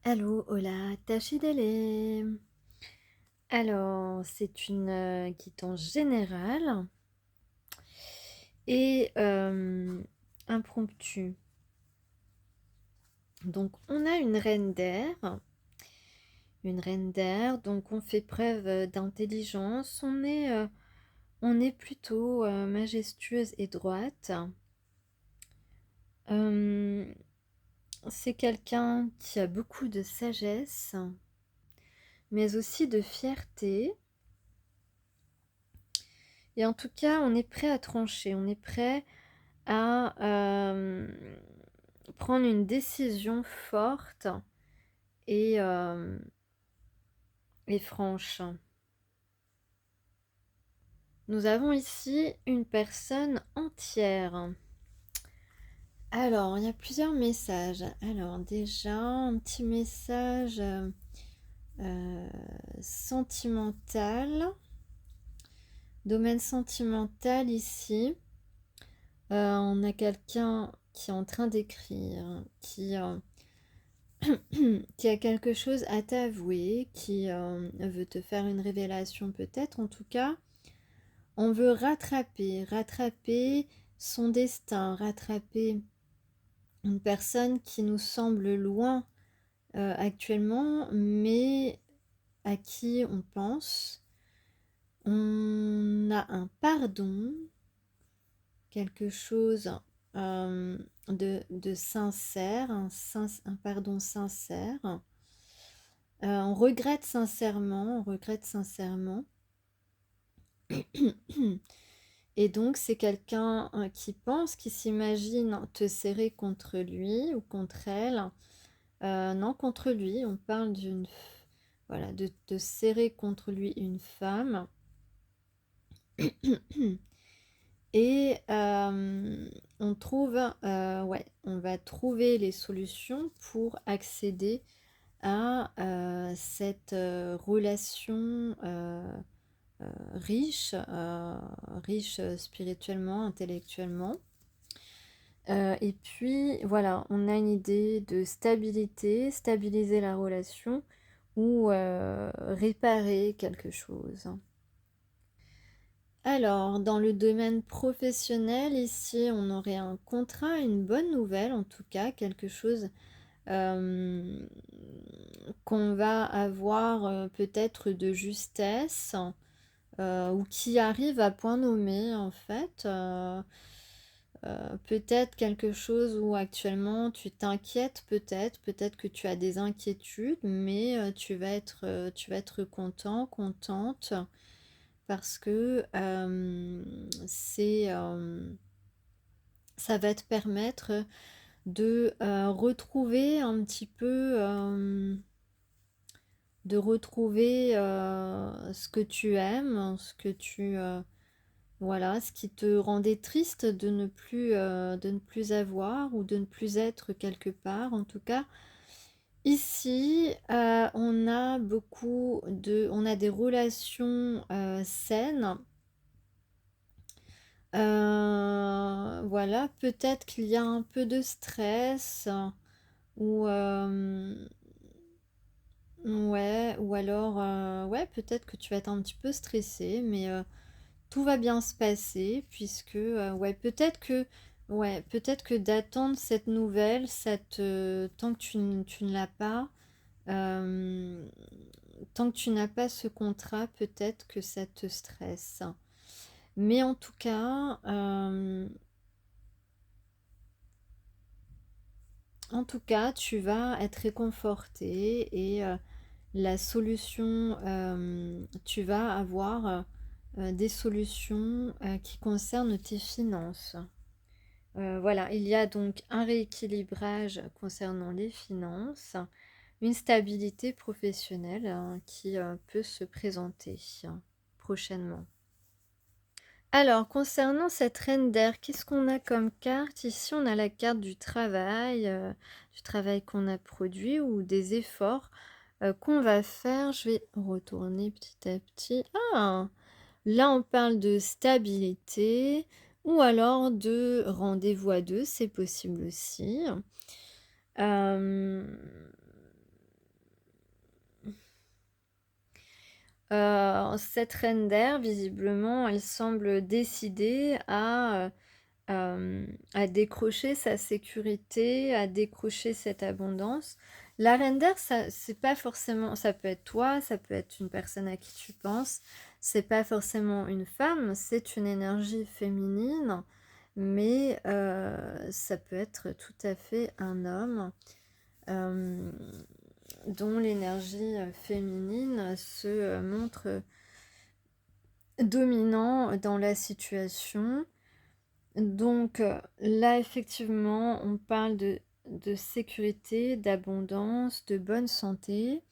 Allô, hola, tachidele. Alors, c'est une guidance générale et impromptue. Donc, on a une reine d'air, donc on fait preuve d'intelligence. On est plutôt majestueuse et droite. Euh, c'est quelqu'un qui a beaucoup de sagesse, mais aussi de fierté. Et en tout cas, on est prêt à trancher, on est prêt à prendre une décision forte et, euh, et franche. Nous avons ici une personne entière. Alors, il y a plusieurs messages. Alors, déjà, un petit message euh, sentimental. Domaine sentimental ici. On a quelqu'un qui est en train d'écrire, qui a quelque chose à t'avouer, qui veut te faire une révélation peut-être. En tout cas, on veut rattraper son destin, rattraper une personne qui nous semble loin actuellement, mais à qui on pense. On a un pardon, quelque chose de sincère, un pardon sincère. On regrette sincèrement. Et donc, c'est quelqu'un qui pense, qui s'imagine te serrer contre lui ou contre elle. Non, contre lui, on parle voilà, de serrer contre lui une femme. Et on va trouver les solutions pour accéder à cette relation riche, riche spirituellement, intellectuellement. Et puis voilà, on a une idée de stabilité, stabiliser la relation ou réparer quelque chose. Alors, dans le domaine professionnel, ici, on aurait un contrat, une bonne nouvelle en tout cas, quelque chose euh, qu'on va avoir peut-être de justesse ou qui arrive à point nommé en fait. Peut-être quelque chose où actuellement tu t'inquiètes peut-être que tu as des inquiétudes, mais tu vas être content, contente parce que ça va te permettre de retrouver un petit peu, de retrouver ce que tu aimes, voilà, ce qui te rendait triste de ne plus avoir ou de ne plus être quelque part. En tout cas, ici, on a des relations saines. Voilà, peut-être qu'il y a un peu de stress ou ouais, ou alors ouais, peut-être que tu vas être un petit peu stressé, mais tout va bien se passer puisque peut-être que d'attendre cette nouvelle, tant que tu ne l'as pas, euh, tant que tu n'as pas ce contrat, peut-être que ça te stresse. Mais en tout cas, tu vas être réconforté et la solution, tu vas avoir des solutions qui concernent tes finances. Voilà, il y a donc un rééquilibrage concernant les finances, une stabilité professionnelle qui peut se présenter prochainement. Alors, concernant cette reine d'air, qu'est-ce qu'on a comme carte? Ici, on a la carte du travail qu'on a produit ou des efforts qu'on va faire. Je vais retourner petit à petit. Ah, là, on parle de stabilité ou alors de rendez-vous à deux, c'est possible aussi. Euh, cette reine d'air, visiblement, elle semble décidée à décrocher sa sécurité, à décrocher cette abondance. La reine d'air, ça c'est pas forcément ça peut être toi, ça peut être une personne à qui tu penses. C'est pas forcément une femme, c'est une énergie féminine, mais ça peut être tout à fait un homme, hem, dont l'énergie, féminine se, montre dominant dans la situation. Donc, là, effectivement, on parle de sécurité, d'abondance, de bonne santé.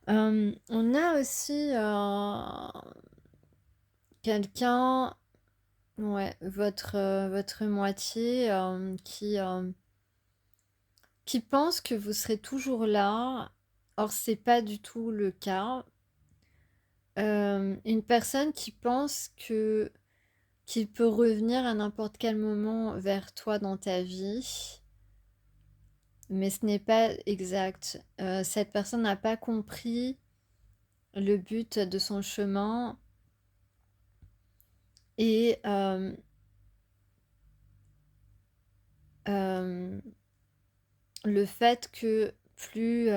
On a aussi, quelqu'un, ouais, votre moitié, qui pense que vous serez toujours là. Or, c'est pas du tout le cas. Une personne qui pense que qu'il peut revenir à n'importe quel moment vers toi dans ta vie. Mais ce n'est pas exact. Cette personne n'a pas compris le but de son chemin et le fait que plus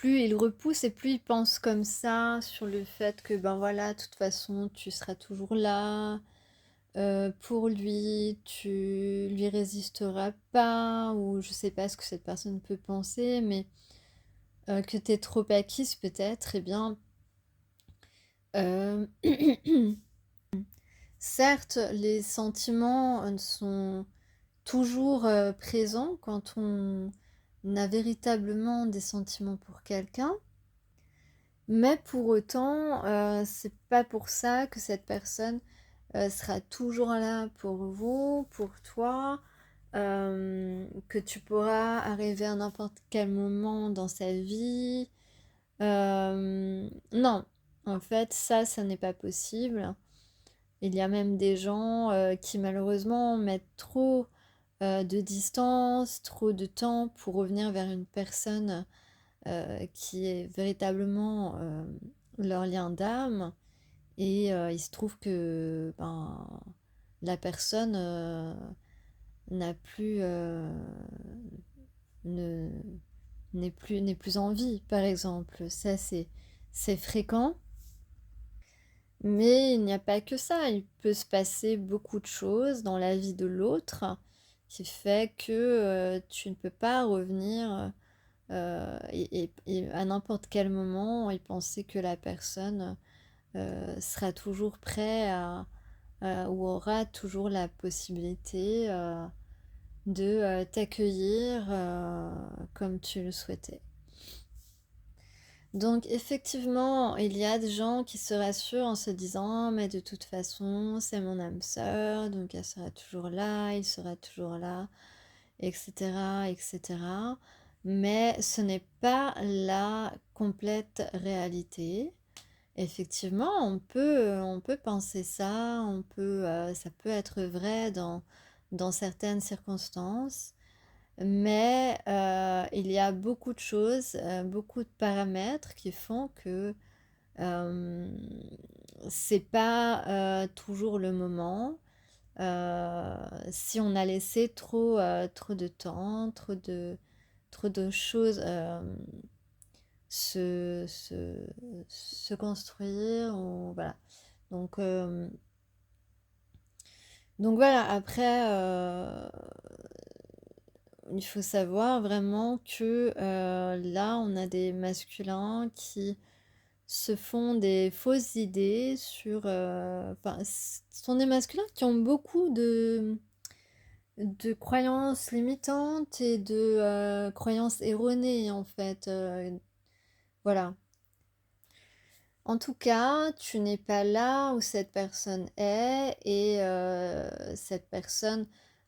il repousse et plus il pense comme ça sur le fait que ben voilà, de toute façon, tu seras toujours là, pour lui, tu lui résisteras pas, ou je sais pas ce que cette personne peut penser, mais que tu es trop acquise peut-être, eh bien, euh, certes, les sentiments sont toujours présents quand on a véritablement des sentiments pour quelqu'un, mais pour autant, c'est pas pour ça que cette personne sera toujours là pour vous, pour toi, que tu pourras arriver à n'importe quel moment dans sa vie. Non, en fait, ça n'est pas possible. Il y a même des gens qui malheureusement mettent trop de distance, trop de temps pour revenir vers une personne qui est véritablement leur lien d'âme. Et il se trouve que ben, la personne n'a plus, ne- n'est plus en vie, par exemple. Ça, c'est fréquent. Mais il n'y a pas que ça. Il peut se passer beaucoup de choses dans la vie de l'autre qui fait que tu ne peux pas revenir et à n'importe quel moment et penser que la personne sera toujours prêt ou aura toujours la possibilité de t'accueillir comme tu le souhaitais. Donc effectivement, il y a des gens qui se rassurent en se disant mais de toute façon, c'est mon âme sœur, donc elle sera toujours là, il sera toujours là, etc., etc. Mais ce n'est pas la complète réalité. Effectivement, on peut penser ça, ça peut être vrai dans certaines circonstances, mais il y a beaucoup de choses, beaucoup de paramètres qui font que euh, c'est pas toujours le moment. Si on a laissé trop de temps, trop de choses se, se, se construire, ou, voilà. Donc, euh, donc voilà, après, il faut savoir vraiment que là, on a des masculins qui se font des fausses idées sur... enfin, ce sont des masculins qui ont beaucoup de croyances limitantes et de croyances erronées, en fait. Voilà. En tout cas, tu n'es pas là où cette personne est et cette personne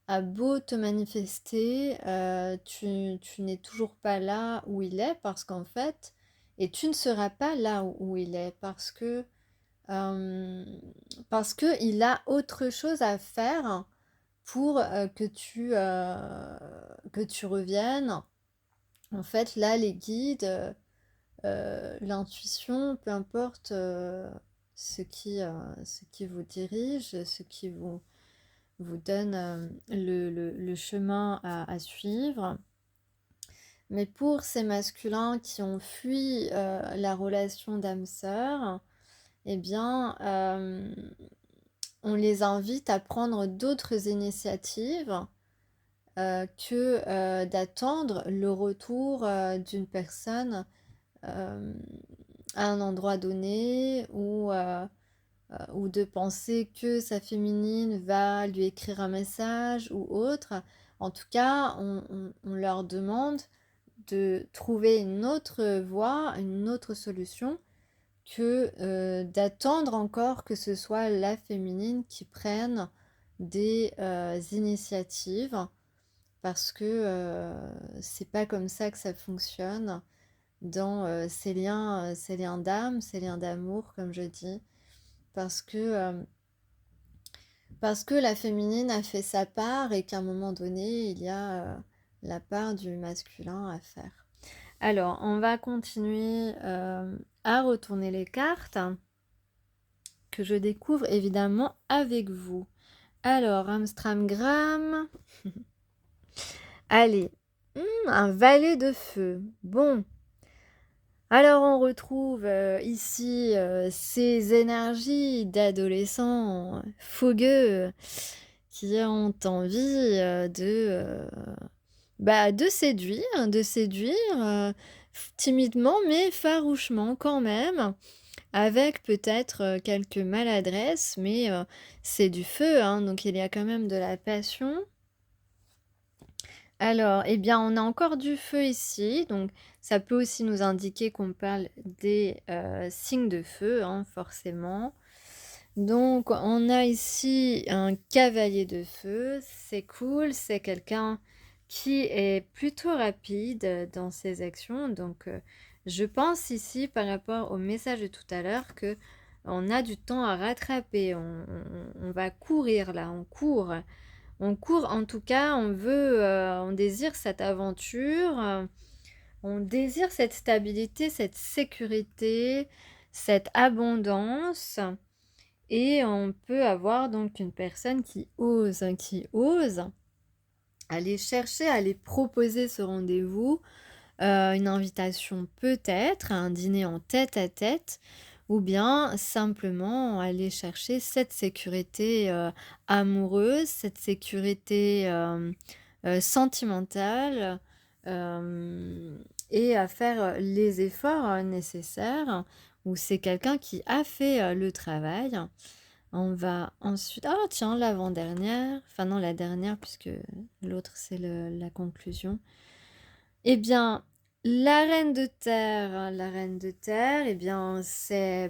a beau te manifester, tu n'es toujours pas là où il est parce qu'en fait, et tu ne seras pas là où il est euh, parce que il a autre chose à faire pour que tu reviennes. En fait, là, les guides l'intuition, peu importe ce qui vous dirige, ce qui vous donne le chemin à suivre. Mais pour ces masculins qui ont fui la relation d'âme sœur, eh bien, on les invite à prendre d'autres initiatives que d'attendre le retour d'une personne à un endroit donné ou de penser que sa féminine va lui écrire un message ou autre. En tout cas, on leur demande de trouver une autre voie, une autre solution que d'attendre encore que ce soit la féminine qui prenne des initiatives parce que c'est pas comme ça que ça fonctionne dans ces liens d'âme, ces liens d'amour, comme je dis, parce que la féminine a fait sa part et qu'à un moment donné, il y a la part du masculin à faire. Alors, on va continuer à retourner les cartes que je découvre évidemment avec vous. Alors, Amstramgram. Allez, un valet de feu. Bon. Alors, on retrouve ici ces énergies d'adolescents fougueux qui ont envie de séduire timidement mais farouchement quand même, avec peut-être quelques maladresses, mais c'est du feu, hein, donc il y a quand même de la passion. Alors, eh bien, on a encore du feu ici, donc ça peut aussi nous indiquer qu'on parle des signes de feu, hein, forcément. Donc, on a ici un cavalier de feu, c'est cool, c'est quelqu'un qui est plutôt rapide dans ses actions. Donc, je pense ici, par rapport au message de tout à l'heure, que on a du temps à rattraper. On va courir là, on court. On court, en tout cas, on désire cette aventure, on désire cette stabilité, cette sécurité, cette abondance. Et on peut avoir donc une personne qui ose aller chercher, aller proposer ce rendez-vous, une invitation peut-être, un dîner en tête-à-tête, ou bien simplement aller chercher cette sécurité amoureuse, cette sécurité sentimentale, et à faire les efforts nécessaires, où c'est quelqu'un qui a fait le travail. On va ensuite... Ah tiens, l'avant-dernière, enfin non la dernière puisque l'autre c'est la conclusion. Eh bien, la reine de terre, eh bien, c'est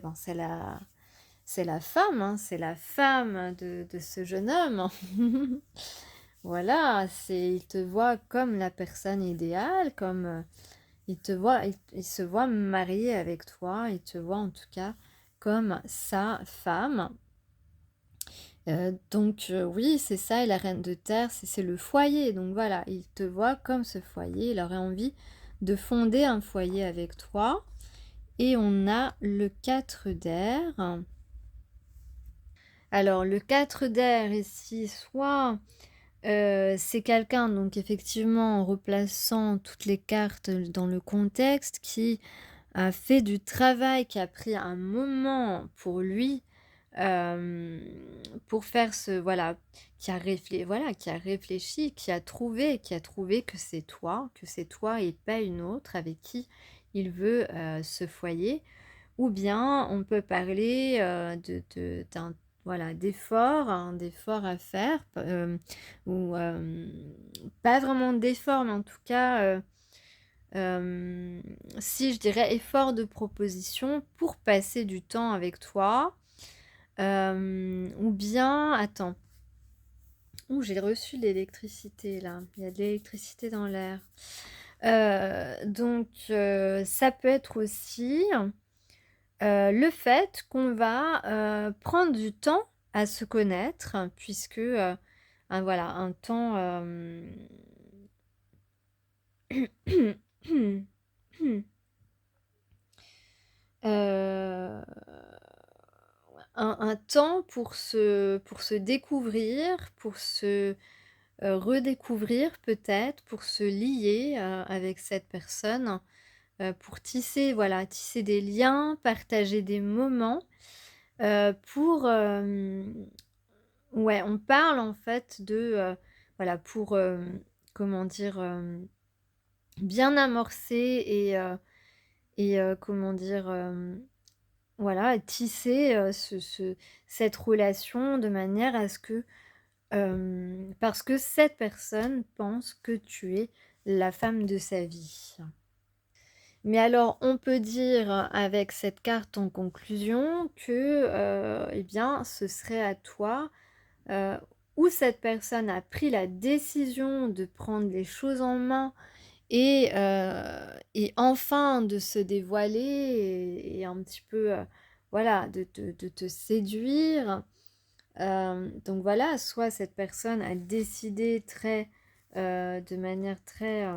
la femme, hein, c'est la femme de ce jeune homme. Voilà, il te voit comme la personne idéale, comme il se voit marié avec toi, il te voit en tout cas comme sa femme. Donc oui, c'est ça, et la reine de terre, c'est le foyer. Donc voilà, il te voit comme ce foyer, il aurait envie de fonder un foyer avec toi. Et on a le 4 d'air. Alors le 4 d'air ici, soit c'est quelqu'un, donc effectivement en replaçant toutes les cartes dans le contexte, qui a fait du travail, qui a pris un moment pour lui, pour faire voilà, qui a réfléchi, qui a trouvé que c'est toi et pas une autre avec qui il veut ce foyer. Ou bien on peut parler d'un voilà, d'efforts, hein, d'efforts à faire, ou pas vraiment d'efforts, mais en tout cas, si je dirais effort de proposition pour passer du temps avec toi. Ou bien, attends, j'ai reçu de l'électricité là, il y a de l'électricité dans l'air. Donc, ça peut être aussi le fait qu'on va prendre du temps à se connaître, puisque voilà, un temps un temps pour se découvrir, pour se, redécouvrir peut-être, pour se lier, avec cette personne, pour tisser, voilà, tisser des liens, partager des moments, pour, ouais, on parle en fait de, voilà, pour, comment dire? Bien amorcer et comment dire? Voilà, tisser, cette relation de manière à ce que, parce que cette personne pense que tu es la femme de sa vie. Mais alors, on peut dire avec cette carte en conclusion que, eh bien, ce serait à toi, heu, ou cette personne a pris la décision de prendre les choses en main et enfin de se dévoiler et un petit peu, voilà, de te séduire. Donc voilà, soit cette personne a décidé très, de manière très,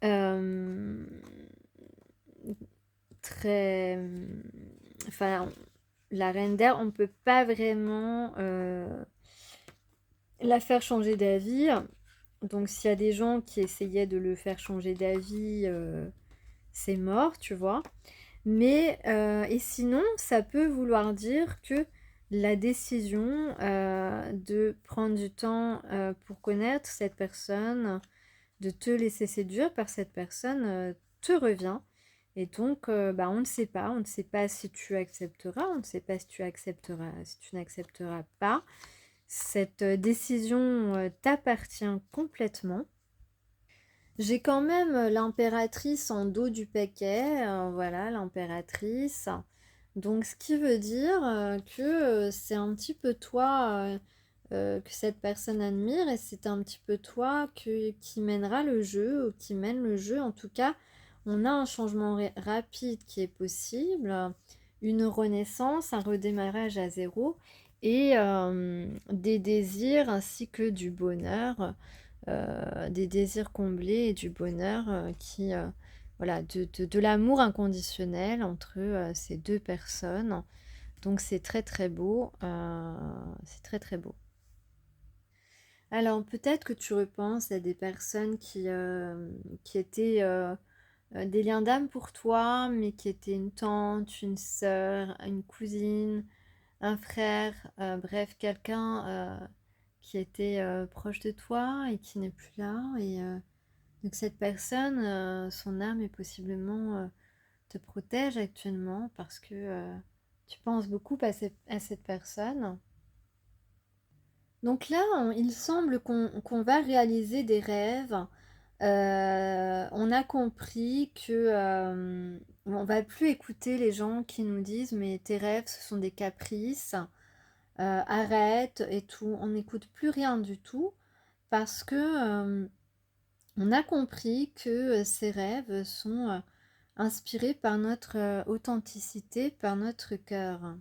hem, très, enfin, la reine d'air, on ne peut pas vraiment, la faire changer d'avis. Donc s'il y a des gens qui essayaient de le faire changer d'avis, c'est mort, tu vois? Mais et sinon, ça peut vouloir dire que la décision, de prendre du temps, pour connaître cette personne, de te laisser séduire par cette personne, te revient et donc bah, on ne sait pas si tu accepteras, on ne sait pas si tu n'accepteras pas. Cette, décision, t'appartient complètement. J'ai quand même, l'impératrice en dos du paquet, voilà l'impératrice. Donc ce qui veut dire, que, c'est un petit peu toi, que cette personne admire et c'est un petit peu toi qui mènera le jeu ou qui mène le jeu. En tout cas, on a un changement rapide qui est possible, une renaissance, un redémarrage à zéro et des désirs ainsi que du bonheur, des désirs comblés et du bonheur, qui, voilà, de l'amour inconditionnel entre, ces 2 personnes. Donc c'est très, très beau, c'est très, très beau. Alors peut-être que tu repenses à des personnes qui étaient, des liens d'âme pour toi, mais qui étaient une tante, une sœur, une cousine, un frère, bref quelqu'un, qui était, proche de toi et qui n'est plus là et donc cette personne, son âme est possiblement, te protège actuellement parce que, tu penses beaucoup à cette personne. Donc là, il semble qu'on va réaliser des rêves. On a compris que, on va plus écouter les gens qui nous disent: «Mais tes rêves, ce sont des caprices, arrête et tout». On n'écoute plus rien du tout parce que, on a compris que, ces rêves sont, inspirés par notre, authenticité, par notre cœur.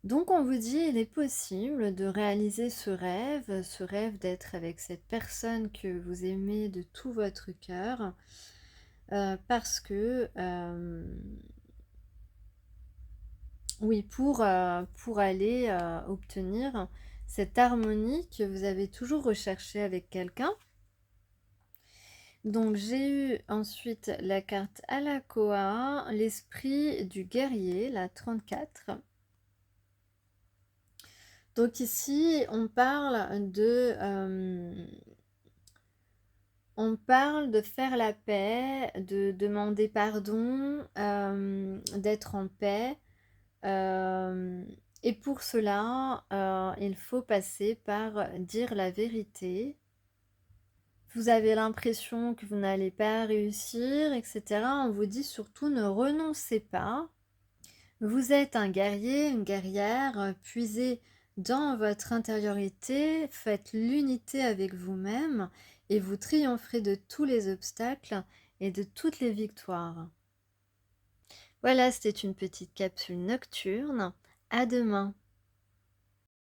Donc on vous dit, il est possible de réaliser ce rêve d'être avec cette personne que vous aimez de tout votre cœur, parce que, oui, pour aller, obtenir cette harmonie que vous avez toujours recherchée avec quelqu'un. Donc j'ai eu ensuite la carte Alakoa, l'esprit du guerrier, la 34. Donc ici, on parle de faire la paix, de demander pardon, d'être en paix. euh, et pour cela, il faut passer par dire la vérité. Vous avez l'impression que vous n'allez pas réussir, etc. On vous dit surtout ne renoncez pas. Vous êtes un guerrier, une guerrière, puisez dans votre intériorité, faites l'unité avec vous-même et vous triompherez de tous les obstacles et de toutes les victoires. Voilà, c'était une petite capsule nocturne. À demain.